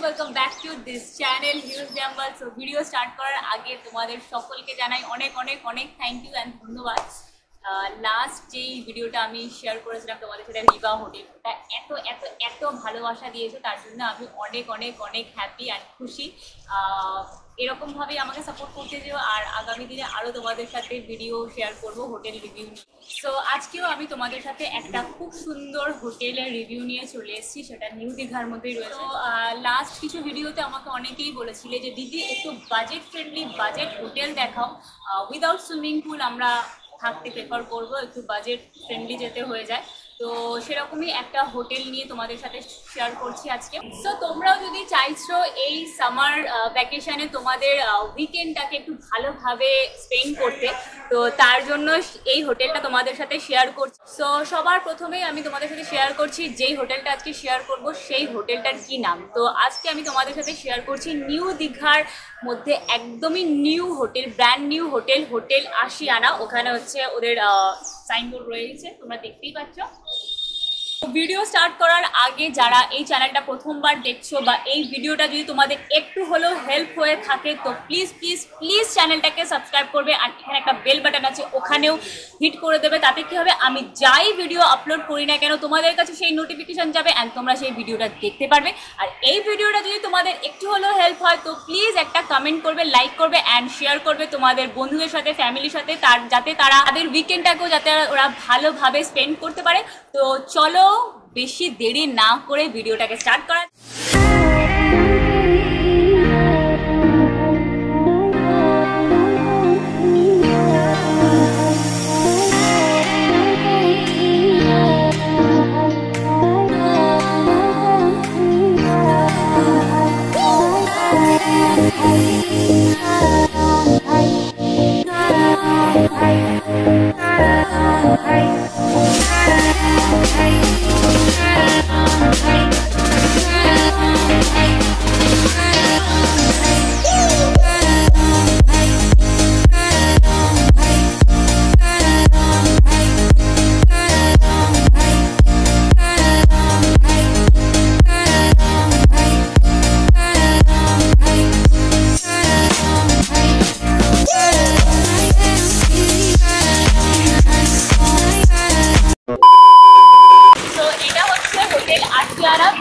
Welcome back to this channel huge jumble. So video start করার আগে তোমাদের সকলকে জানাই অনেক অনেক অনেক থ্যাংক ইউ অ্যান্ড ধন্যবাদ। লাস্ট যেই ভিডিওটা আমি শেয়ার করেছিলাম তোমাদের সাথে রিবা হোটেলটা এত এত এত ভালোবাসা দিয়েছে, তার জন্য আমি অনেক অনেক অনেক হ্যাপি অ্যান্ড খুশি। এরকমভাবেই আমাকে সাপোর্ট করতে যেও, আর আগামী দিনে আরও তোমাদের সাথে ভিডিও শেয়ার করবো হোটেল রিভিউ নিয়ে। সো আজকেও আমি তোমাদের সাথে একটা খুব সুন্দর হোটেলের রিভিউ নিয়ে চলে এসেছি, সেটা নিউ দীঘার মধ্যেই রয়েছে। লাস্ট কিছু ভিডিওতে আমাকে অনেকেই বলেছিলে যে দিদি একটু বাজেট ফ্রেন্ডলি বাজেট হোটেল দেখাও, উইদাউট সুইমিং পুল আমরা থাকতে প্রেফার করবো, একটু বাজেট ফ্রেন্ডলি যেতে হয়ে যায়। তো সেরকমই একটা হোটেল নিয়ে তোমাদের সাথে শেয়ার করছি আজকে। সো তোমরাও যদি চাইছো এই সামার ভ্যাকেশনে তোমাদের উইকেন্ডটাকে একটু ভালোভাবে স্পেন্ড করতে, তো তার জন্য এই হোটেলটা তোমাদের সাথে শেয়ার করছি। সো সবার প্রথমেই আমি তোমাদের সাথে শেয়ার করছি যেই হোটেলটা আজকে শেয়ার করব সেই হোটেলটার কি নাম। তো আজকে আমি তোমাদের সাথে শেয়ার করছি নিউ দীঘার মধ্যে একদমই new hotel, brand new hotel, hotel Ashiana. ওখানে হচ্ছে ওদের সাইনবোর্ড রয়েছে, তোমরা দেখতেই পাচ্ছ। ভিডিও স্টার্ট করার আগে যারা এই চ্যানেলটা প্রথমবার দেখছো বা এই ভিডিওটা যদি তোমাদের একটু হলেও হেল্প হয়ে থাকে, তো প্লিজ প্লিজ প্লিজ চ্যানেলটাকে সাবস্ক্রাইব করবে, আর এখানে একটা বেল বাটন আছে ওখানেও হিট করে দেবে। তাতে কি হবে, আমি যাই ভিডিও আপলোড করি না কেন তোমাদের কাছে সেই নোটিফিকেশন যাবে অ্যান্ড তোমরা সেই ভিডিওটা দেখতে পারবে। আর এই ভিডিওটা যদি তোমাদের একটু হলেও হেল্প হয় তো প্লিজ একটা কমেন্ট করবে, লাইক করবে অ্যান্ড শেয়ার করবে তোমাদের বন্ধুদের সাথে, ফ্যামিলির সাথে, যাতে তারা তাদের উইকেন্ডটাকেও যাতে ওরা ভালোভাবে স্পেন্ড করতে পারে। তো চলো বেশি দেরি না করে ভিডিওটাকে স্টার্ট করা।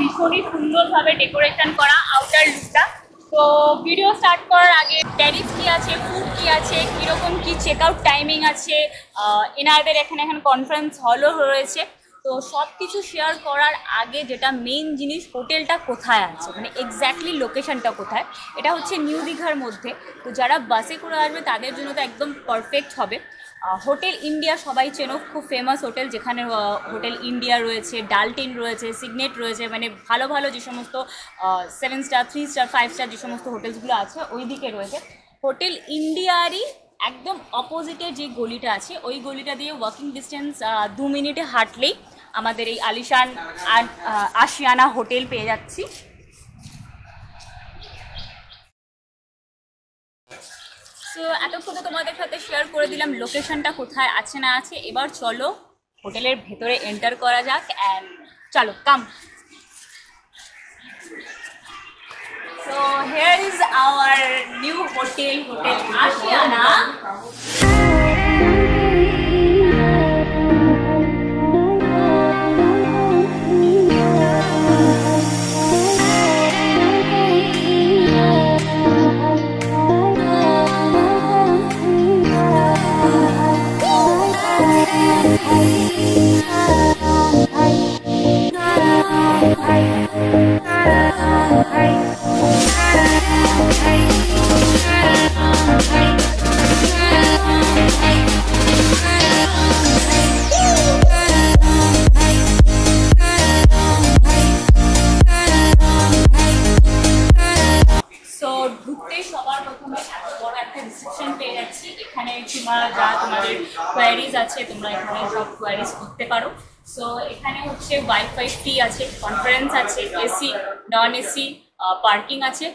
ভীষণই সুন্দরভাবে ডেকোরেশন করা আউটার লুকটা। তো ভিডিও স্টার্ট করার আগে ট্যারিফ কি আছে, ফুড কি আছে, কীরকম কি চেক আউট টাইমিং আছে, এনাদের এখানে কনফারেন্স হলও রয়েছে। তো সব কিছু শেয়ার করার আগে যেটা মেইন জিনিস, হোটেলটা কোথায় আছে, মানে এক্স্যাক্টলি লোকেশনটা কোথায়। এটা হচ্ছে নিউ দীঘার মধ্যে। তো যারা বাসে করে আসবে তাদের জন্য তো একদম পারফেক্ট হবে। হোটেল ইন্ডিয়া সবাই চেনো, খুব ফেমাস হোটেল, যেখানে হোটেল ইন্ডিয়া রয়েছে, ডালটিন রয়েছে, সিগনেট রয়েছে, মানে ভালো ভালো যে সমস্ত 7 স্টার, 3 স্টার, 5 স্টার যে সমস্ত হোটেলসগুলো আছে ওই দিকে রয়েছে। হোটেল ইন্ডিয়ারই একদম অপোজিটে যে গলিটা আছে ওই গলিটা দিয়ে ওয়াকিং ডিস্টেন্স 2 মিনিটে হাঁটলেই আমাদের এই আলিশান আশিয়ানা হোটেল পেয়ে যাচ্ছি। তো এতক্ষণে তোমাদের সাথে শেয়ার করে দিলাম লোকেশনটা কোথায় আছে না আছে। এবার চলো হোটেলের ভেতরে এন্টার করা যাক অ্যান্ড চলো কাম। So here is our new hotel, hotel Ashiana. সবার প্রথমে এত বড় একটা রিসেপশন পেয়ে যাচ্ছি। এখানে তোমরা যা তোমাদের কোয়ারিজ আছে তোমরা এখানে সব কোয়ারিজ করতে পারো। সো এখানে হচ্ছে ওয়াইফাই ফ্রি আছে, কনফারেন্স আছে, এসি নন এসি পার্কিং আছে।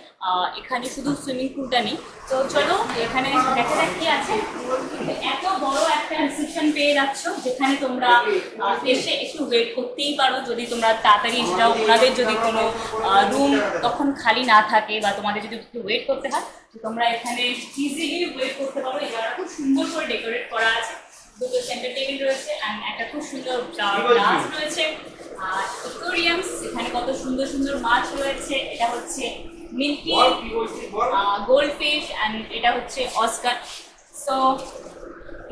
এখানে শুধু সুইমিং পুলটা নেই। তো চলো এখানে দেখা যাক কি আছে। এত বড় একটা রিসেপশন পেয়ে যাচ্ছ, যেখানে তোমরা এসে একটু ওয়েট করতেই পারো যদি তোমরা তাড়াতাড়ি এসে যাও। ওনাদের যদি কোনো রুম তখন খালি না থাকে বা তোমাদের যদি একটু ওয়েট করতে হয়, তো তোমরা এখানে ইজিলি ওয়েট করতে পারো। এই জায়গাটা খুব সুন্দর করে ডেকোরেট করা আছে। দুটো সেন্টার টেবিল রয়েছে অ্যান্ড একটা খুব সুন্দর গ্লাস রয়েছে। আর অ্যাকোয়ারিয়ামস, এখানে কত সুন্দর সুন্দর মাছ রয়েছে। এটা হচ্ছে মিল্কি গোল্ড ফিশ অ্যান্ড এটা হচ্ছে অস্কার। সো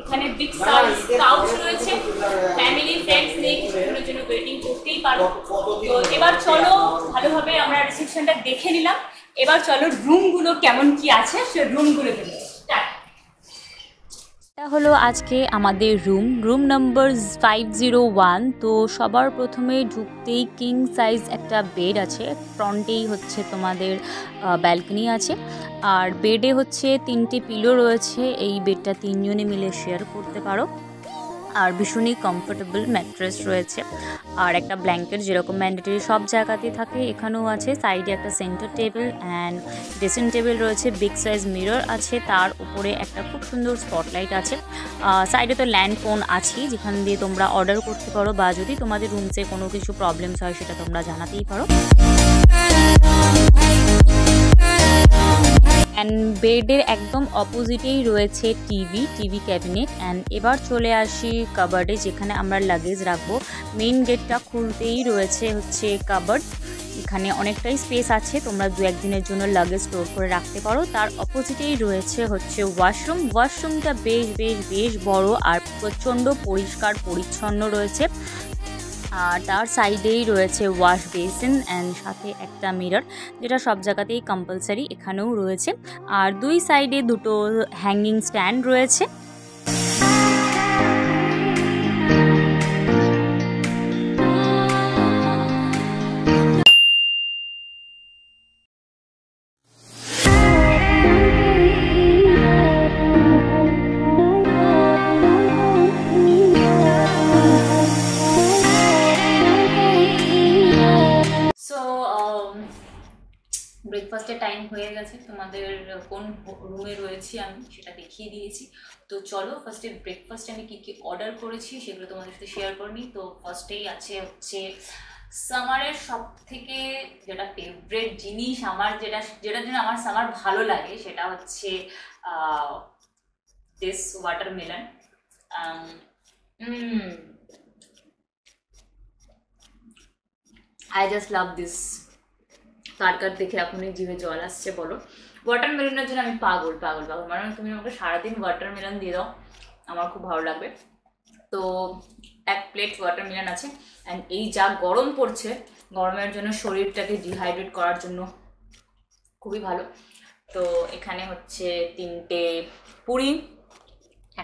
এখানে বিগ সাইজ কাউচ রয়েছে। ফ্যামিলি ফ্রেন্ডস নিয়ে কিছুক্ষণের জন্য ওয়েটিং করতেই পারো। তো এবার চলো ভালোভাবে আমরা রিসেপশনটা দেখে নিলাম। এবার চলো রুমগুলো কেমন কি আছে সে রুমগুলো দেখে। এটা হলো আজকে আমাদের রুম নাম্বার 501। তো সবার প্রথমে ঢুকতেই কিং সাইজ একটা বেড আছে, ফ্রন্টেই হচ্ছে তোমাদের ব্যালকনি আছে। আর বেডে হচ্ছে 3টে পিলো রয়েছে। এই বেডটা 3 জনে মিলে শেয়ার করতে পারো। আর ভীষণই কমফোর্টেবল ম্যাট্রেস রয়েছে। আর একটা ব্ল্যাঙ্কেট যেরকম ম্যান্ডেটরি সব জায়গাতেই থাকে এখানেও আছে। সাইডে একটা centre table and dressing table রয়েছে। বিগ সাইজ মিরর আছে, তার উপরে একটা খুব সুন্দর স্পটলাইট আছে। সাইডে তো ল্যান্ড ফোন আছেই, যেখান দিয়ে তোমরা অর্ডার করতে পারো বা যদি তোমাদের রুমসে কোনো কিছু প্রবলেমস হয় সেটা তোমরা জানাতেই পারো। অ্যান্ড বেডের একদম অপোজিটেই রয়েছে টিভি ক্যাবিনেট। অ্যান্ড এবার চলে আসি কাবার্ডে, যেখানে আমরা লাগেজ রাখবো। মেইন গেটটা খুলতেই রয়েছে হচ্ছে কাবার্ড। এখানে অনেকটাই স্পেস আছে, তোমরা 2-1 দিনের জন্য লাগেজ স্টোর করে রাখতে পারো। তার অপোজিটেই রয়েছে হচ্ছে ওয়াশরুমটা বেশ বড় আর প্রচণ্ড পরিষ্কার পরিচ্ছন্ন রয়েছে। আর তার সাইডেই রয়েছে ওয়াশ বেসিন অ্যান্ড সাথে একটা মিরর, যেটা সব জায়গাতেই কম্পালসারি, এখানেও রয়েছে। আর 2 সাইডে 2টো হ্যাঙ্গিং স্ট্যান্ড রয়েছে। ব্রেকফাস্টের টাইম হয়ে গেছে, তোমাদের কোন রুমে রয়েছি আমি সেটা দেখিয়ে দিয়েছি। তো চলো ফার্স্টে ব্রেকফাস্টে আমি কী কী অর্ডার করেছি সেগুলো তোমাদের সাথে শেয়ার করে নিই। তো ফার্স্টেই আছে হচ্ছে সামারের সব থেকে যেটা ফেভারিট জিনিস আমার, যেটার জন্য আমার সামার ভালো লাগে, সেটা হচ্ছে this watermelon. I just love this. কার দেখে এখনই জিভে জল আসছে বলো। ওয়াটারমেলনের জন্য আমি পাগল। মানে তুমি আমাকে সারাদিন ওয়াটারমেলন দিয়ে দাও, আমার খুব ভালো লাগবে। তো 1 প্লেট ওয়াটারমেলন আছে। অ্যান্ড এই যা গরম পড়ছে, গরমের জন্য শরীরটাকে ডিহাইড্রেট করার জন্য খুবই ভালো। তো এখানে হচ্ছে 3টে পুরি,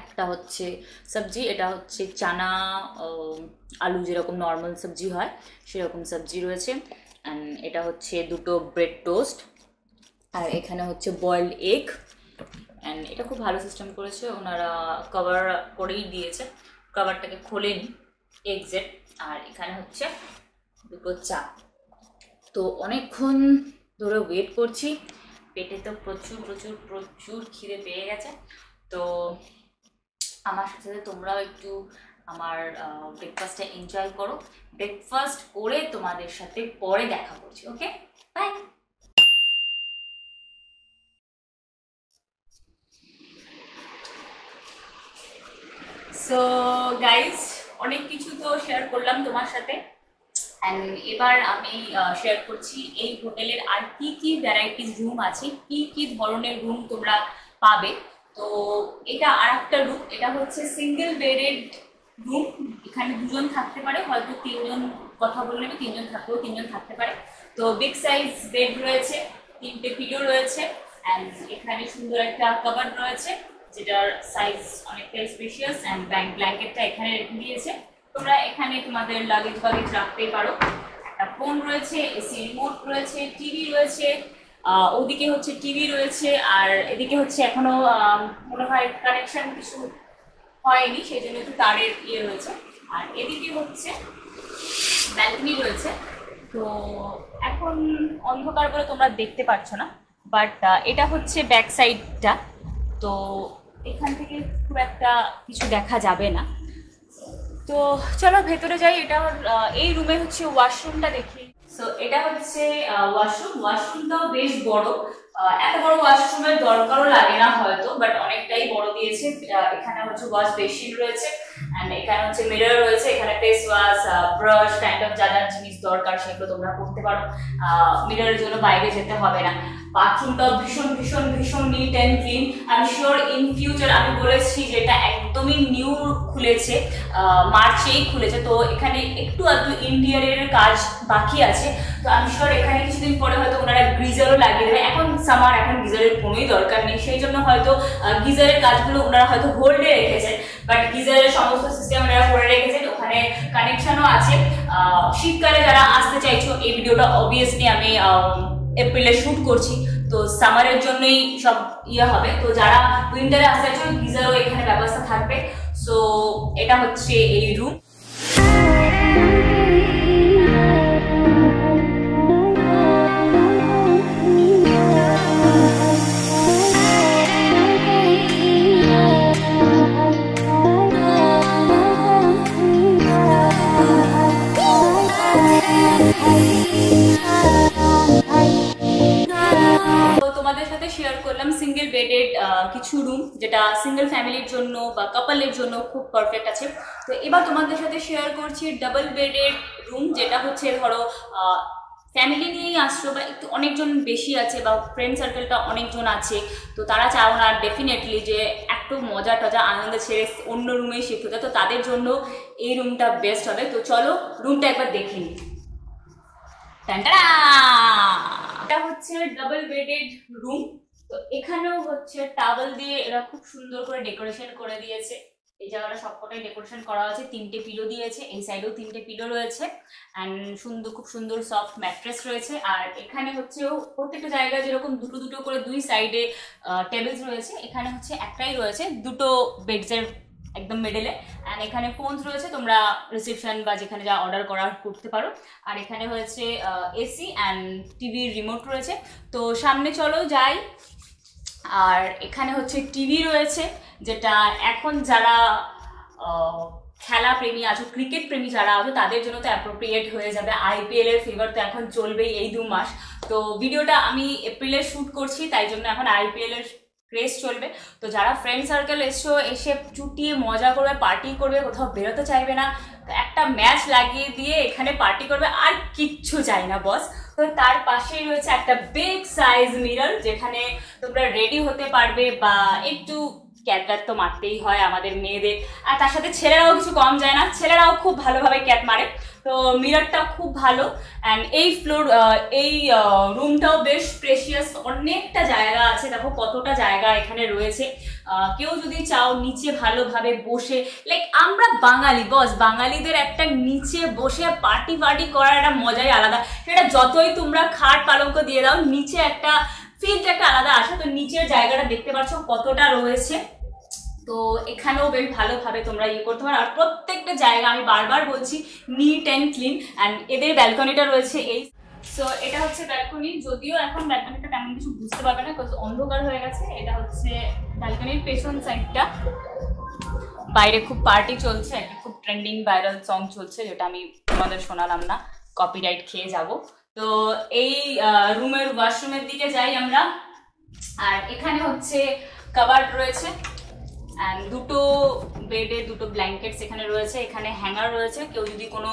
একটা হচ্ছে সবজি, এটা হচ্ছে চানা আলু যেরকম নর্মাল সবজি হয় সেরকম সবজি রয়েছে। অ্যান্ড এটা হচ্ছে 2টো ব্রেড টোস্ট। আর এখানে হচ্ছে বয়েলড এগ। অ্যান্ড এটা খুব ভালো সিস্টেম করেছে ওনারা, কভার করেই দিয়েছে, কভারটাকে খোলেনি এক্সেট। আর এখানে হচ্ছে 2টো চা। তো অনেকক্ষণ ধরে ওয়েট করছি, পেটে তো প্রচুর খিদে পেয়ে গেছে। তো আমার সাথে তোমরাও একটু আমার ব্রেকফাস্টটা এনজয় করো। ব্রেকফাস্ট করে তোমাদের সাথে পরে দেখা করছি। ওকে, বাই। সো গাইজ, অনেক কিছু তো শেয়ার করলাম তোমার সাথে। অ্যান্ড এবার আমি শেয়ার করছি এই হোটেলের আর কি ভ্যারাইটিস রুম আছে, কি ধরনের রুম তোমরা পাবে। তো এটা আর একটা রুম, এটা হচ্ছে সিঙ্গেল বেডেড রুম। এখানে 2জন থাকতে পারে, হয়তো 3জন কথা বললে 3জন থাকলেও 3জন থাকতে পারে। তো বিগ সাইজ বেড রয়েছে, 3টে পিলো রয়েছে। অ্যান্ড এখানে সুন্দর একটা কাবার্ড রয়েছে, যেটার সাইজ অনেকটাই স্পেশিয়াস। অ্যান্ড ব্ল্যাঙ্কেটটা এখানে রেখে দিয়েছে, তোমরা এখানে তোমাদের লাগেজ রাখতেই পারো। একটা ফোন রয়েছে, এসি রিমোট রয়েছে, টিভি রয়েছে। ওদিকে হচ্ছে টিভি রয়েছে, আর এদিকে হচ্ছে এখনো মনে হয় কানেকশন কিছু হয়নি, সেই জন্য একটু তারের ইয়ে রয়েছে। আর এদিকে হচ্ছে ব্যালকনি রয়েছে। তো এখন অন্ধকার বলে তোমরা দেখতে পাচ্ছ না, বাট এটা হচ্ছে ব্যাক সাইডটা, তো এখান থেকে খুব একটা কিছু দেখা যাবে না। তো চলো ভেতরে যাই। এটা এই রুমে হচ্ছে ওয়াশরুমটা দেখি। সো এটা হচ্ছে ওয়াশরুমটাও বেশ বড়। এত বড় ওয়াশরুমের দরকারও লাগে না হয়তো, বাট অনেকটাই বড় দিয়েছে। এখানে হচ্ছে ওয়াশ বেসিন রয়েছে, এন্ড এখানে হচ্ছে মিরর রয়েছে, এখানে face wash, brush kind of যা যা জিনিস দরকার সেগুলো তোমরা করতে পারো। মিররের জন্য বাইরে যেতে হবে না। বাথরুমটা ভীষণ ভীষণ ভীষণ neat and clean. I am sure in future, আমি বলেছি যেটা একদমই নিউ খুলেছে, মার্চেই খুলেছে, তো এখানে একটু আধটু ইন্টেরিয়রের কাজ বাকি আছে। তো আমি শিওর এখানে কিছুদিন পরে হয়তো ওনারা গিজারও লাগিয়ে দেবে। এখন সামার, এখন গিজারের কোনোই দরকার নেই, সেই জন্য হয়তো গিজারের কাজগুলো ওনারা হয়তো হোল্ডে রেখেছেন, বাট গিজারের সমস্ত সিস্টেম ওনারা করে রেখেছেন, ওখানে কানেকশনও আছে। শীতকালে যারা আসতে চাইছো, এই ভিডিওটা অবভিয়াসলি আমি এপ্রিলে শুট করছি, তো সামারের জন্যই সব হবে। তো যারা উইন্টারে আসতে চাইছো, গিজারও এখানে ব্যবস্থা থাকবে। সো এটা হচ্ছে এই রুম। তোমাদের সাথে শেয়ার করলাম সিঙ্গেল বেডেড কিছু রুম, যেটা সিঙ্গেল ফ্যামিলির জন্য বা কাপলের জন্য খুব পারফেক্ট আছে। তো এবার তোমাদের সাথে শেয়ার করছি ডাবল বেডেড রুম, যেটা হচ্ছে ধরো ফ্যামিলি নিয়েই আসছো বা একটু অনেকজন বেশি আছে বা ফ্রেন্ড সার্কেলটা অনেকজন আছে, তো তারা চাও না ডেফিনেটলি যে একটু মজা টজা আনন্দ ছেড়ে অন্য রুমে শিফট হতে, তো তাদের জন্য এই রুমটা বেস্ট হবে। তো চলো রুমটা একবার দেখে নিই। এটা হচ্ছে ডাবল বেডেড রুম। তো এখানেও হচ্ছে টাওয়েল দিয়ে এরা খুব সুন্দর করে ডেকোরেশন করে দিয়েছে। এই জায়গাটা সবকটাই ডেকোরেশন করা আছে, 3টে পিলো দিয়েছে, এই সাইডেও 3টে পিলো রয়েছে, অ্যান্ড সুন্দর খুব সুন্দর সফট ম্যাট্রেস রয়েছে। আর এখানে হচ্ছে প্রত্যেকটা জায়গায় যেরকম দুটো দুটো করে দুই সাইডে টেবিলস রয়েছে, এখানে হচ্ছে একটাই রয়েছে, দুটো বেডসের একদম মিডলে। অ্যান্ড এখানে ফোনস রয়েছে, তোমরা রিসেপশন বা যেখানে যা অর্ডার করার করতে পারো। আর এখানে হয়েছে এসি অ্যান্ড টিভির রিমোট রয়েছে। তো সামনে চলো যাই। আর এখানে হচ্ছে টিভি রয়েছে, যেটা এখন যারা খেলা প্রেমী আছো, ক্রিকেট প্রেমী যারা আছো, তাদের জন্য তো অ্যাপ্রোপ্রিয়েট হয়ে যাবে। আইপিএল এর ফেভার তো এখন চলবেই এই 2 মাস। তো ভিডিওটা আমি এপ্রিলে শ্যুট করছি, তাই জন্য এখন আইপিএল এর ক্রেজ চলবে। তো যারা ফ্রেন্ড সার্কেল এসে চুটিয়ে মজা করবে, পার্টি করবে, কোথাও বেরোতে চাইবে না, তো একটা ম্যাচ লাগিয়ে দিয়ে এখানে পার্টি করবে, আর কিচ্ছু চাই না বস। তো তার পাশেই রয়েছে একটা বিগ সাইজ মিরর, যেখানে তোমরা রেডি হতে পারবে বা একটু ক্যাট তো মারতেই হয় আমাদের মেয়েদের, আর তার সাথে ছেলেরাও কিছু কম যায় না, ছেলেরাও খুব ভালোভাবে ক্যাট মারে। তো মিররটা খুব ভালো। অ্যান্ড এই রুমটাও বেশ প্রেশিয়াস, অনেকটা জায়গা আছে, দেখো কতটা জায়গা এখানে রয়েছে। কেউ যদি চাও নিচে ভালোভাবে বসে, লাইক আমরা বাঙালি বস, বাঙালিদের একটা নিচে বসে পার্টি করার একটা মজাই আলাদা। সেটা যতই তোমরা খাট পালঙ্ক দিয়ে দাও, নিচে একটা ফিলটা একটা আলাদা আসে। তো নিচের জায়গাটা দেখতে পাচ্ছ কতটা রয়েছে। তো এখানেও বেশ ভালোভাবে তোমরা করতে পারো। আর প্রত্যেকটা জায়গা আমি বারবার বলছি নিট অ্যান্ড ক্লিন। অ্যান্ড এদের ব্যালকনিটা রয়েছে এই। সো এটা হচ্ছে ব্যালকনি, যদিও এখন ব্যালকনিটা তেমন কিছু বুঝতে পারবে না, বিকজ অন্ধকার হয়ে গেছে। এটা হচ্ছে ব্যালকনির পেছন সাইডটা। বাইরে খুব পার্টি চলছে, একটা খুব ট্রেন্ডিং ভাইরাল সং চলছে, যেটা আমি তোমাদের শোনালাম না, কপিরাইট খেয়ে যাব। তো এই রুমের ওয়াশরুমের দিকে যাই আমরা। আর এখানে হচ্ছে কাবার্ড রয়েছে, অ্যান্ড দুটো বেডে দুটো ব্ল্যাঙ্কেটস এখানে রয়েছে। এখানে হ্যাঙ্গার রয়েছে, কেউ যদি কোনো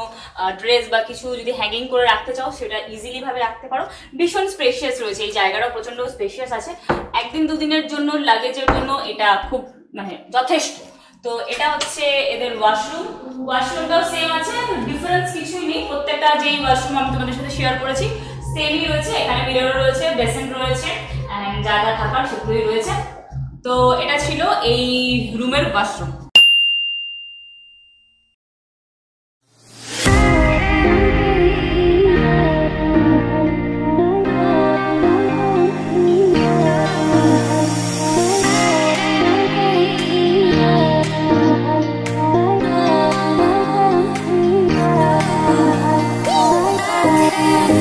ড্রেস বা কিছু যদি হ্যাঙ্গিং করে রাখতে চাও সেটা ইজিলি ভাবে রাখতে পারো। ভীষণ স্পেশিয়াস রয়েছে, এই জায়গাটা প্রচন্ড স্পেশিয়াস আছে। একদিন দুদিনের জন্য লাগেজের জন্য এটা খুব মানে যথেষ্ট। তো এটা হচ্ছে এদের ওয়াশরুমটাও সেম আছে, ডিফারেন্স কিছুই নেই। প্রত্যেকটা যেই ওয়াশরুম আমি তোমাদের সাথে শেয়ার করেছি সেমই রয়েছে। এখানে মিরর রয়েছে, বেসিন রয়েছে, অ্যান্ড যা যা থাকার সেগুলোই রয়েছে। তো এটা ছিল এই রুমের ওয়াশরুম। সো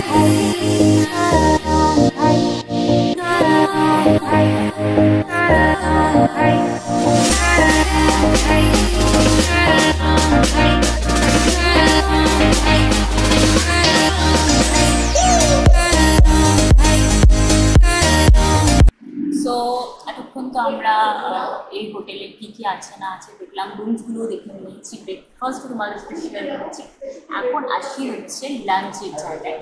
এতক্ষণ তো আমরা এই হোটেলে কী কী আছে না আছে দেখলাম, রুমসগুলো দেখে নিয়েছি, ব্রেকফাস্ট তোমাদের সাথে শেয়ার করছি। এখন আসি হচ্ছে লাঞ্চের জায়গায়।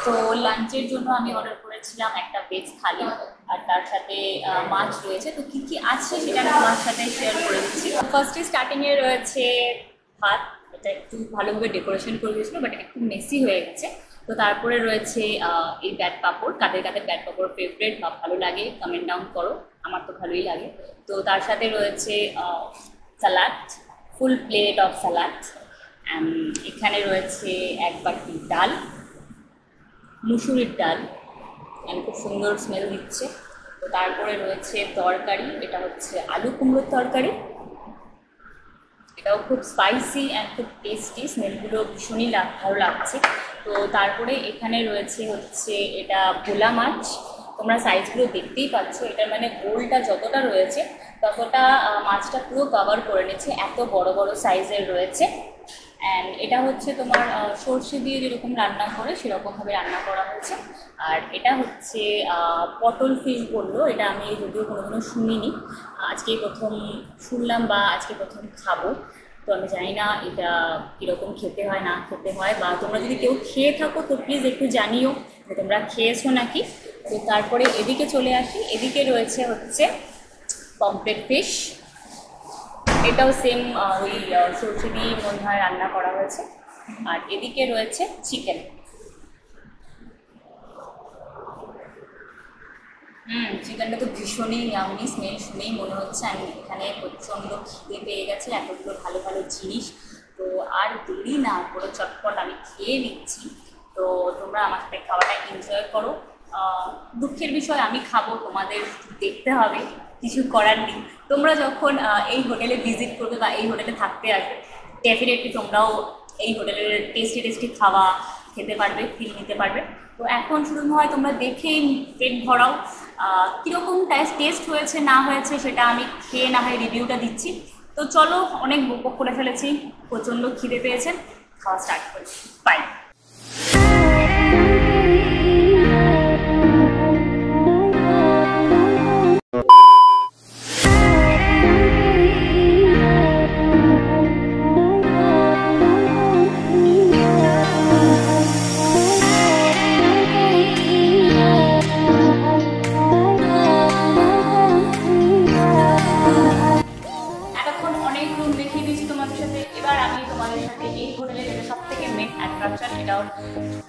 তো লাঞ্চের জন্য আমি অর্ডার করেছিলাম একটা ভেজ থালি, আর তার সাথে মাছ রয়েছে। তো কী কী আছে সেটা আমি তোমার সাথে শেয়ার করে দিচ্ছি। ফার্স্টে স্টার্টিংয়ে রয়েছে ভাত, এটা একটু ভালোভাবে ডেকোরেশন করে দিয়েছিল, বাট একটু মেসি হয়ে গেছে। তো তারপরে রয়েছে এই ব্যাট পাঁপড়। কাদের কাদের ব্যাট পাঁপড় ফেভারিট বা ভালো লাগে কমেন্ট ডাউন করো, আমার তো ভালোই লাগে। তো তার সাথে রয়েছে salad, full plate of salad. এখানে রয়েছে এক বাটি ডাল, মুসুরির ডাল, খুব সুন্দর স্মেল দিচ্ছে। তো তারপরে রয়েছে তরকারি, এটা হচ্ছে আলু কুমড়োর তরকারি, এটাও খুব স্পাইসি অ্যান্ড খুব টেস্টি, স্মেলগুলো ভীষণই ভালো লাগছে। তো তারপরে এখানে রয়েছে হচ্ছে এটা ভোলা মাছ। তোমরা সাইজগুলো দেখতেই পাচ্ছ, এটার মানে গোলটা যতটা রয়েছে ততটা মাছটা পুরো কভার করে নিচ্ছে, এত বড় বড় সাইজের রয়েছে। অ্যান্ড এটা হচ্ছে তোমার সর্ষে দিয়ে যেরকম রান্না করে সেরকমভাবে রান্না করা হয়েছে। আর এটা হচ্ছে পটল ফিশ বললো, এটা আমি যদিও কোনোদিনও শুনিনি, আজকেই প্রথম শুনলাম বা আজকে প্রথম খাবো। তো আমি জানি না এটা কীরকম খেতে হয় না খেতে হয়, বা তোমরা যদি কেউ খেয়ে থাকো তো প্লিজ একটু জানিও যে তোমরা খেয়েছো নাকি। তো তারপরে এদিকে চলে আসি, এদিকে রয়েছে হচ্ছে পমফ্রেট ফিশ, এটাও সেম ওই সরষে দিয়ে মনে হয় রান্না করা হয়েছে। আর এদিকে রয়েছে চিকেন। চিকেনটা তো ভীষণই ইয়ামি, স্মেল শুনেই মনে হচ্ছে আমি এখানে প্রচণ্ড খিদে পেয়ে গেছে, এতগুলো ভালো ভালো জিনিস। তো আর দেরি না করে চটপট আমি খেয়ে নিচ্ছি। তো তোমরা আমার সাথে খাওয়াটা এনজয় করো। দুঃখের বিষয় আমি খাবো, তোমাদের দেখতে হবে, কিছু করার নেই। তোমরা যখন এই হোটেলে ভিজিট করবে বা এই হোটেলে থাকতে আসবে, ডেফিনেটলি তোমরাও এই হোটেলের টেস্টি টেস্টি খাওয়া খেতে পারবে, ফিল নিতে পারবে। তো এখন শুরু হয় তোমরা দেখেই পেট ভরাও, কীরকম টেস্ট হয়েছে না হয়েছে সেটা আমি খেয়ে না হয় রিভিউটা দিচ্ছি। তো চলো, অনেক বকবক করে ফেলেছি, প্রচণ্ড খিদে পেয়েছে, খাওয়া স্টার্ট করছি। বাই। এটার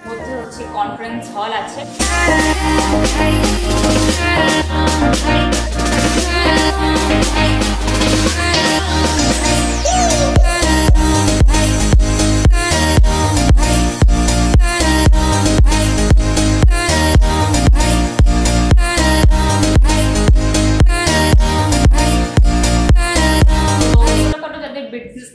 মধ্যে হচ্ছে কনফারেন্স হল আছে।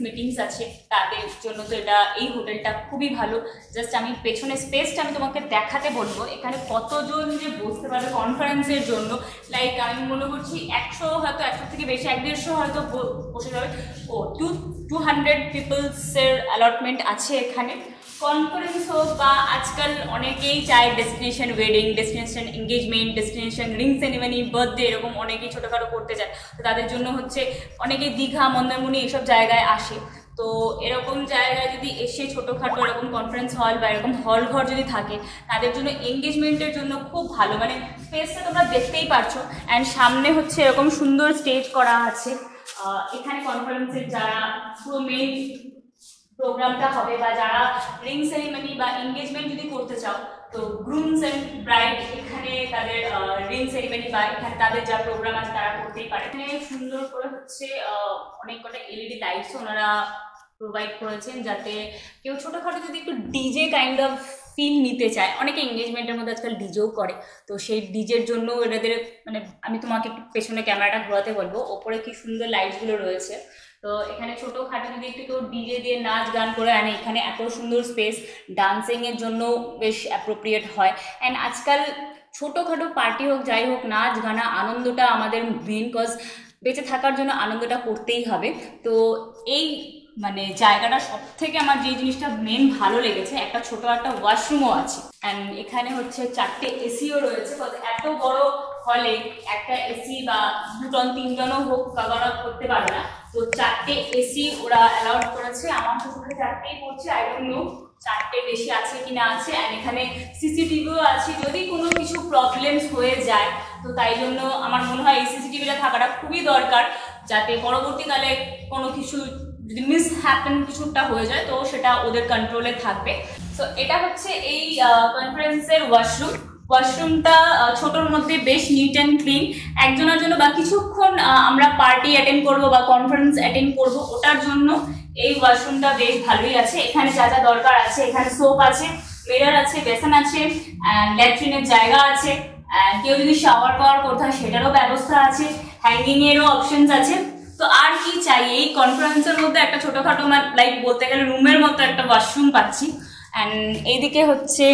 মিটিংস আছে তাদের জন্য তো এটা এই হোটেলটা খুবই ভালো। জাস্ট আমি পেছনে স্পেসটা আমি তোমাকে দেখাতে বলবো, এখানে কতজন যে বসতে পারবে কনফারেন্সের জন্য। লাইক আমি মনে করছি 100, হয়তো 100 থেকে বেশি, 150 হয়তো বসে যাবে। 200 পিপলসের অ্যালটমেন্ট আছে এখানে। কনফারেন্স হোক বা আজকাল অনেকেই চায় destination wedding, destination engagement, destination ring ceremony, birthday, এরকম অনেকেই ছোটোখাটো করতে চায়। তো তাদের জন্য হচ্ছে অনেকেই দীঘা, মন্দারমণি এইসব জায়গায় আসে। তো এরকম জায়গায় যদি এসে ছোটোখাটো এরকম কনফারেন্স হল বা এরকম হল ঘর যদি থাকে, তাদের জন্য এঙ্গেজমেন্টের জন্য খুব ভালো। মানে স্পেসটা তোমরা দেখতেই পারছো, অ্যান্ড সামনে হচ্ছে এরকম সুন্দর স্টেজ করা আছে। এখানে কনফারেন্সের যারা পুরো মেইন প্রোগ্রামটা হবে বা যারা রিং সেরিমনি বা এঙ্গেজমেন্ট যদি করতে চাও, তো গ্রুমস অ্যান্ড ব্রাইড এখানে তাদের রিং সেরিমনি বা এখানে তাদের যা প্রোগ্রাম আছে তারা করতেই পারে। এখানে সুন্দর করে হচ্ছে অনেক কটা এলইডি লাইটস ওনারা প্রোভাইড করেছেন, যাতে কেউ ছোটোখাটো যদি একটু ডিজে কাইন্ড অফ ফিল নিতে চায়। অনেকে এঙ্গেজমেন্টের মধ্যে আজকাল ডিজেও করে, তো সেই ডিজের জন্য এনাদের মানে আমি তোমাকে একটু পেছনে ক্যামেরাটা ঘোরাতে বলবো। ওপরে কি সুন্দর লাইটসগুলো রয়েছে, তো এখানে ছোটোখাটো যদি একটু কেউ ডিজে দিয়ে নাচ গান করে আনে, এখানে এত সুন্দর স্পেস ডান্সিংয়ের জন্য বেশ অ্যাপ্রোপ্রিয়েট হয়। অ্যান্ড আজকাল ছোটোখাটো পার্টি হোক যাই হোক, নাচ গানা আনন্দটা আমাদের মেন, কজ বেঁচে থাকার জন্য আনন্দটা করতেই হবে। তো এই মানে জায়গাটা সব থেকে আমার যে জিনিসটা মেন ভালো লেগেছে, একটা ছোট একটা ওয়াশরুমও আছে। অ্যান্ড এখানে হচ্ছে 4টে এসিও রয়েছে। এত বড় হলে একটা এসি বা 2-3জনও হোক কভার আপ করতে পারে না, তো 4টে এসি ওরা অ্যালাউড করেছে। আমার তো চোখে 4টেই পড়ছে, আই ডোন্ট নো 4টে বেশি আছে কি না আছে। অ্যান্ড এখানে সিসিটিভিও আছে, যদি কোনো কিছু প্রবলেমস হয়ে যায় তো তাই জন্য আমার মনে হয় এই সিসিটিভিটা থাকাটা খুবই দরকার, যাতে পরবর্তীকালে কোনো কিছু যদি মিস হ্যাপেন কিছুটা হয়ে যায় তো সেটা ওদের কন্ট্রোলে থাকবে। সো এটা হচ্ছে এই কনফারেন্সের ওয়াশরুমটা ছোটোর মধ্যে বেশ নিট অ্যান্ড ক্লিন। একজনের জন্য বা কিছুক্ষণ আমরা পার্টি অ্যাটেন্ড করবো বা কনফারেন্স অ্যাটেন্ড করবো, ওটার জন্য এই ওয়াশরুমটা বেশ ভালোই আছে। এখানে যা যা দরকার আছে, এখানে সোপ আছে, মিরর আছে, বেসন আছে, ল্যাট্রিনের জায়গা আছে, কেউ যদি শাওয়ার পাওয়ার কোথায় সেটারও ব্যবস্থা আছে, হ্যাঙ্গিংয়েরও অপশনস আছে। তো আর কি চাই, এই কনফারেন্সের মধ্যে একটা ছোটোখাটো লাইক বলতে গেলে রুমের মতো একটা ওয়াশরুম পাচ্ছি। অ্যান্ড এইদিকে হচ্ছে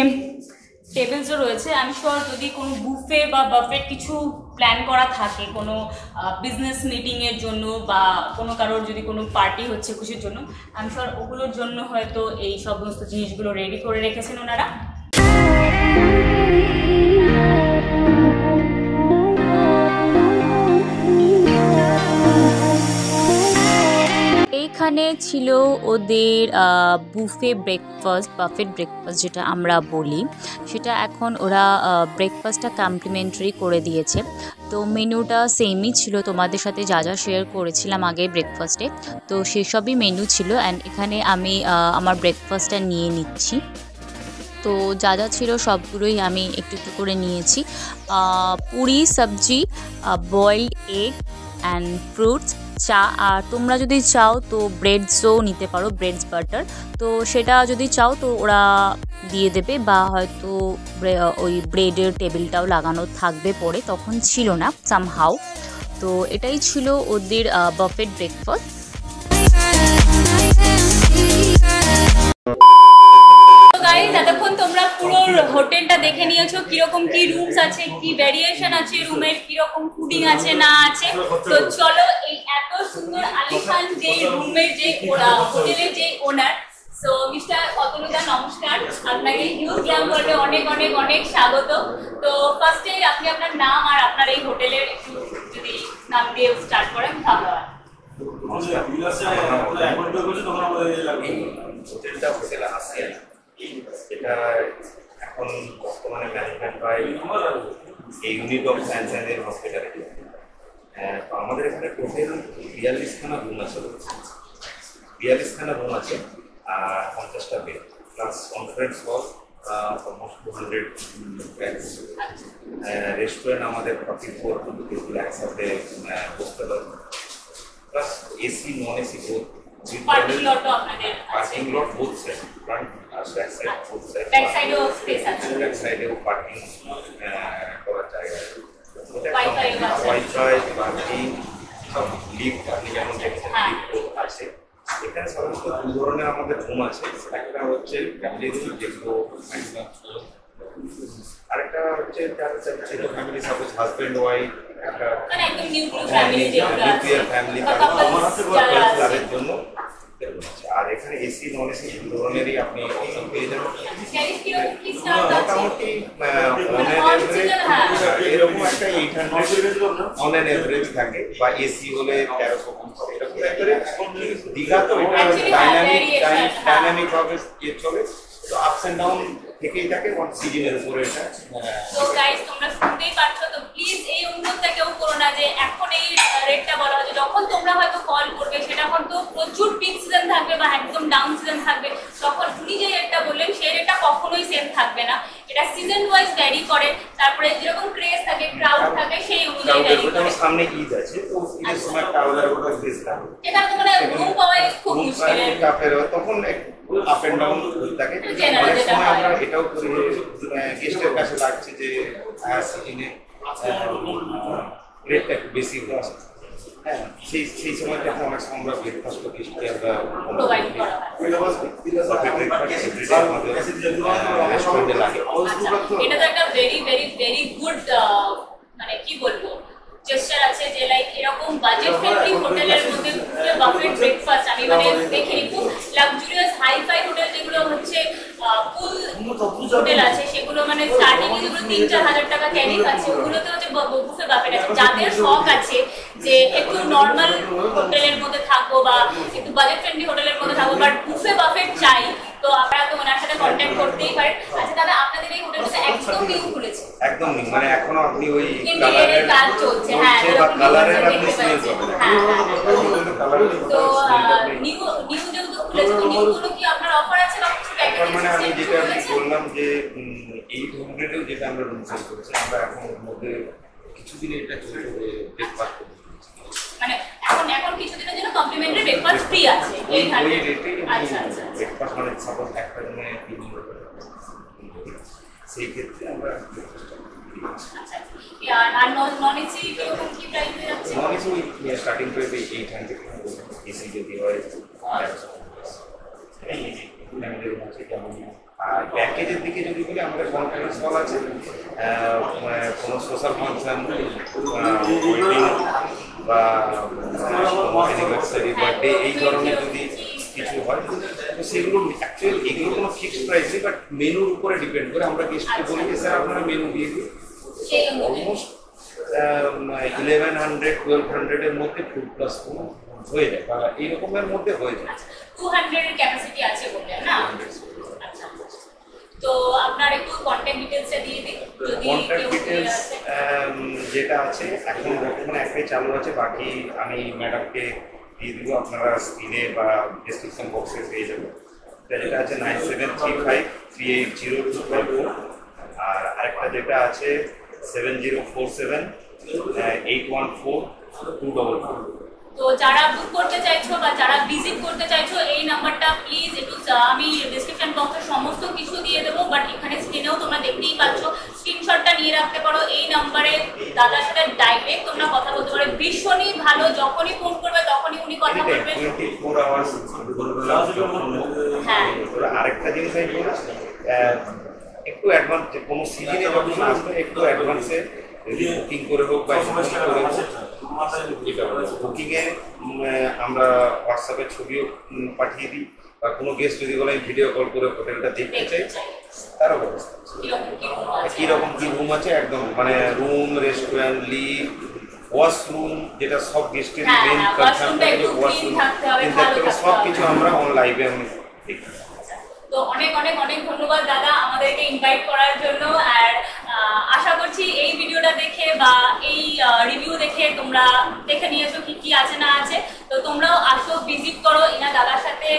টেবিলসও রয়েছে। আমি শিওর যদি কোনো বুফে বা বাফেট কিছু প্ল্যান করা থাকে কোনো বিজনেস মিটিংয়ের জন্য বা কোনো কারোর যদি কোনো পার্টি হচ্ছে খুশির জন্য, আমি শিওর ওগুলোর জন্য হয়তো এই সমস্ত জিনিসগুলো রেডি করে রেখেছেন ওনারা। এইখানে ছিল ওদের বাফেট ব্রেকফাস্ট যেটা আমরা বলি, সেটা এখন ওরা ব্রেকফাস্টটা কমপ্লিমেন্টারি করে দিয়েছে। তো মেনুটা সেমই ছিল, তোমাদের সাথে যা যা শেয়ার করেছিলাম আগে ব্রেকফাস্টে, তো সেসবই মেনু ছিল। অ্যান্ড এখানে আমি আমার ব্রেকফাস্টটা নিয়ে নিচ্ছি। তো যা যা ছিল সবগুলোই আমি একটু একটু করে নিয়েছি। পুরি, সবজি, বয়েলড এগ অ্যান্ড ফ্রুটস, চা। আর তোমরা যদি চাও তো ব্রেডসও নিতে পারো, ব্রেডস বাটার। তো সেটা যদি চাও তো ওরা দিয়ে দেবে, বা হয়তো ওই ব্রেডের টেবিলটাও লাগানো থাকবে পরে, তখন ছিল না সামহাউ। তো এটাই ছিল ওদের বাফেট ব্রেকফাস্ট। এতক্ষণ তোমরা পুরো হোটেলটা দেখে নিয়েছো, কিরকম কি রুমস আছে, কি ভ্যারিয়েশন আছে রুমের, কিরকম ফুডিং আছে না আছে। তো চলো এই এত সুন্দর আলিশান যে রুমের যে হোটেলের যে ওনার, সো মিস্টার অতনুদা, নমস্কার, আপনাকে হিউজ গ্ল্যাম ওয়ার্ল্ডে অনেক অনেক অনেক স্বাগত। তো ফার্স্টে আপনি আপনার নাম আর আপনার এই হোটেলের একটু যদি নাম দিয়ে স্টার্ট করেন ভালো হয়। হোটেলটা হোটেল আসিয়া, এটা এখন বর্তমানে ম্যানেজমেন্ট হয় এই ইউনিট অফ সায়েন্স অ্যান্ড হসপিটালে। তো আমাদের এখানে টোটাল 42খানা রুম আছে, 42খানা রুম আছে আর 50টা bed plus conference hall almost 200 bags. Restaurant আমাদের 44 পিপল একসাথে বসতে পারে, plus AC non AC both. Parking লটও আপনাদের parking lot both side, front আর back side, both side। Back সাইডেও স্পেস আছে, ব্যাক সাইডেও পার্কিং করার জায়গা আছে, ওয়াইফাই পার্কিং সব, লিফট আপনি যেমন দেখছেন লিফট আছে। এখানে সাধারণত দু ধরনের আমাদের রুম আছে, একটা হচ্ছে ফ্যামিলি রুম, যেগুলো আরেকটা হচ্ছে ছেলে ফ্যামিলি, সাপোজ হাজব্যান্ড ওয়াইফ, একটা একদম নিউক্লিয়ার ফ্যামিলি তাদের জন্য। আর এখানে এসি নন এসি দু ধরনেরই আপনি অপশন পেয়ে যাবেন। মোটামুটি এরকম একটা 800 অন অ্যান এভারেজ থাকে, বা এসি হলে 1300 এরকম এভারেজ। দীঘা তো এটা ডাইনামিক ভাবে চলে, তো আপস অ্যান্ড ডাউন থেকেই থাকে, ওয়ান সিজনের উপরে এটা। তো গাইস তোমরা শুনতেই পারছো, তো প্লিজ এই অনুরোধটা কেউ করো না যে এখন এই রেটটা বলা হচ্ছে, যখন তোমরা হয়তো কল করবে সেটা হয়তো প্রচুর পিক সিজন থাকবে বা একদম ডাউন সিজন থাকবে, তখন উনি যে রেটটা বললেন সেই রেটটা কখনোই সেম থাকবে না, এটা সিজন ওয়াইজ ভ্যারি করে। তারপরে যেরকম ক্রেজ থাকে, ক্রাউড থাকে, সেই অনুযায়ী ভ্যারি করে। সামনে ঈদ আছে, তো ঈদের সময় ট্রাভেলার ওটা বেশ থাকে, এখানে তো মানে রুম পাওয়াই খুব মুশকিল, তখন আপ এন্ড ডাউন থাকে। অনেক সময় আমরা এটাও করি, গেস্টের কাছে লাগছে যে সিজনে রেটটা একটু বেশি হচ্ছে, হ্যাঁ, সেই সময়টা অনেক সময় আমরা ব্রেকফাস্ট গেস্টকে আমরা প্রোভাইড করা হয়। রেস্টুরেন্টে লাগে। আচ্ছা, এটা তো একটা ভেরি ভেরি ভেরি গুড মানে কি বলবো জেস্টার আছে যে লাইক এরকম বাজেট ফ্রেন্ডলি হোটেলের মধ্যে বাফেট ব্রেকফাস্ট আমি মানে দেখিনি। খুব লাক্সুরিয়াস হাই ফাই হোটেল যেগুলো হচ্ছে ফুল হোটেল আছে সেগুলো মানে স্টার্টিং যেগুলো 3-4 হাজার টাকা ট্যারিফ আছে ওগুলোতে হচ্ছে বুফে বাফেট আছে। যাদের শখ আছে যে একটু নর্মাল হোটেলের মধ্যে থাকবো বা একটু বাজেট ফ্রেন্ডলি হোটেলের মধ্যে থাকবো বাট বুফে বাফেট চাই তো আপনারা তো ওনার সাথে কন্ট্যাক্ট করতেই পারেন। আচ্ছা দাদা, আপনাদের এই হোটেলটা একদম নিউ খুলেছে? একদম নিউ, মানে এখনো আপনি ওই ইন্টেরিয়রের কাজ চলছে, হ্যাঁ, বা কালারের আপনি দেখতে স্মেল পাচ্ছি। পাবেন। হ্যাঁ, তো কালার নিউ যেহেতু খুলেছে তো নিউ গুলো কি আপনার অফার আছে বা কিছু প্যাকেজ মানে আমি আছে? যেটা বললাম যে 800-এও যেটা আমরা রুম সেল করেছি, আমরা এখন ওর মধ্যে কিছুদিন এটা চলছে যে ব্রেকফাস্ট মানে এখন কিছুদিনের জন্য কমপ্লিমেন্টারি ব্রেকফাস্ট ফ্রি আছে 800। আচ্ছা আচ্ছা ব্রেকফাস্ট মানে সাপোজ একটা রুমে 3 সেই ক্ষেত্রে আমরা আচ্ছা। আর নন এসি কিরকম কি প্রাইসে যাচ্ছে? Non AC starting price 800, AC যদি হয় আর প্যাকেজের দিকে যদি বলি আমাদের কনফারেন্স হল আছে, কোনো সোশ্যাল ফাংশন, ওয়েডিং বা অ্যানিভার্সারি, বার্থডে এই ধরনের যদি কিছু হয় তো সেগুলো অ্যাকচুয়ালি এগুলো কোনো ফিক্সড প্রাইস নেই, বাট মেনুর উপরে ডিপেন্ড করে। আমরা গেস্টকে বলি যে স্যার আপনারা মেনু দিয়ে দিন, অলমোস্ট 1100-1200 এর মধ্যে ফুড প্লাস হয়ে যায় বা এই রকমের মধ্যে হয়ে যায়। 200 এর ক্যাপাসিটি আছে বললেন না? আচ্ছা, তো আপনার একটু কন্টাক্ট ডিটেইলসটা দিয়ে দিন যদি কন্ট্যাক্ট কেউ ডিটেইলস আছে। যেটা আছে এখন বর্তমানে একটাই চালু আছে, বাকি আমি ম্যাডামকে দিয়ে দিব, আপনারা স্ক্রিনে বা ডেসক্রিপশন বক্সে পেয়ে যাবেন। যেটা আছে 9735380254, আর আরেকটা যেটা আছে 7047814244। তো যারা বুক করতে চাইছো বা যারা ভিজিট করতে চাইছো এই নাম্বারটা প্লিজ একটু আমি ডেসক্রিপশন বক্সে সমস্ত কিছু দিয়ে দেবো, বাট এখানে স্ক্রিনেও তোমরা দেখতেই পাচ্ছ, স্ক্রিনশটটা নিয়ে রাখতে পারো। এই নাম্বারে দাদার সাথে ডাইরেক্ট তোমরা কথা বলতে পারো, ভীষণই ভালো, যখনই ফোন করবে তখনই উনি কথা বলবেন। 24 আওয়ার্স। হ্যাঁ, আরেকটা জিনিস আমি বলি, একটু অ্যাডভান্স কোনো সিজনে যখন আসবে একটু অ্যাডভান্সে যদি বুকিং করে হোক বা বুকিংয়ে আমরা হোয়াটসঅ্যাপে ছবিও পাঠিয়ে দিই, বা কোনো গেস্ট যদি বলে ভিডিও কল করে হোটেলটা দেখতে চাই তারও ব্যবস্থা কীরকম কী রুম আছে, একদম মানে রুম, রেস্টুরেন্ট, লিভ, ওয়াশরুম, যেটা সব গেস্টের মেন কনসার্ন থাকে যে ওয়াশরুম থাকতে হবে, সব কিছু আমরা অন লাইভে আমি দেখি। তো অনেক অনেক অনেক ধন্যবাদ দাদা আমাদেরকে ইনভাইট করার জন্য। আর আশা করছি এই ভিডিওটা দেখে বা এই রিভিউ দেখে তোমরা দেখে নিয়েছো কি কি আছে না আছে, তো তোমরাও আসো, ভিজিট করো এনার দাদার সাথে।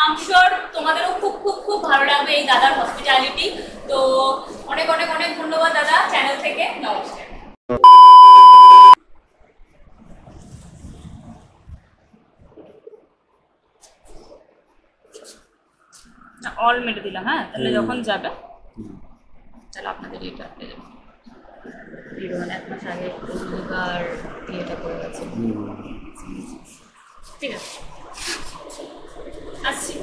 আই এম শিওর তোমাদেরও খুব খুব খুব ভালো লাগবে এই দাদার হসপিটালিটি। তো অনেক অনেক অনেক ধন্যবাদ দাদা চ্যানেল থেকে। নমস্কার। অল মেরে দিলাম, হ্যাঁ, তাহলে যখন যাবে তাহলে আপনাদের এটা মানে 1 মাস আগে আর ইয়েটা করে গেছে। ঠিক আছে, আসছি।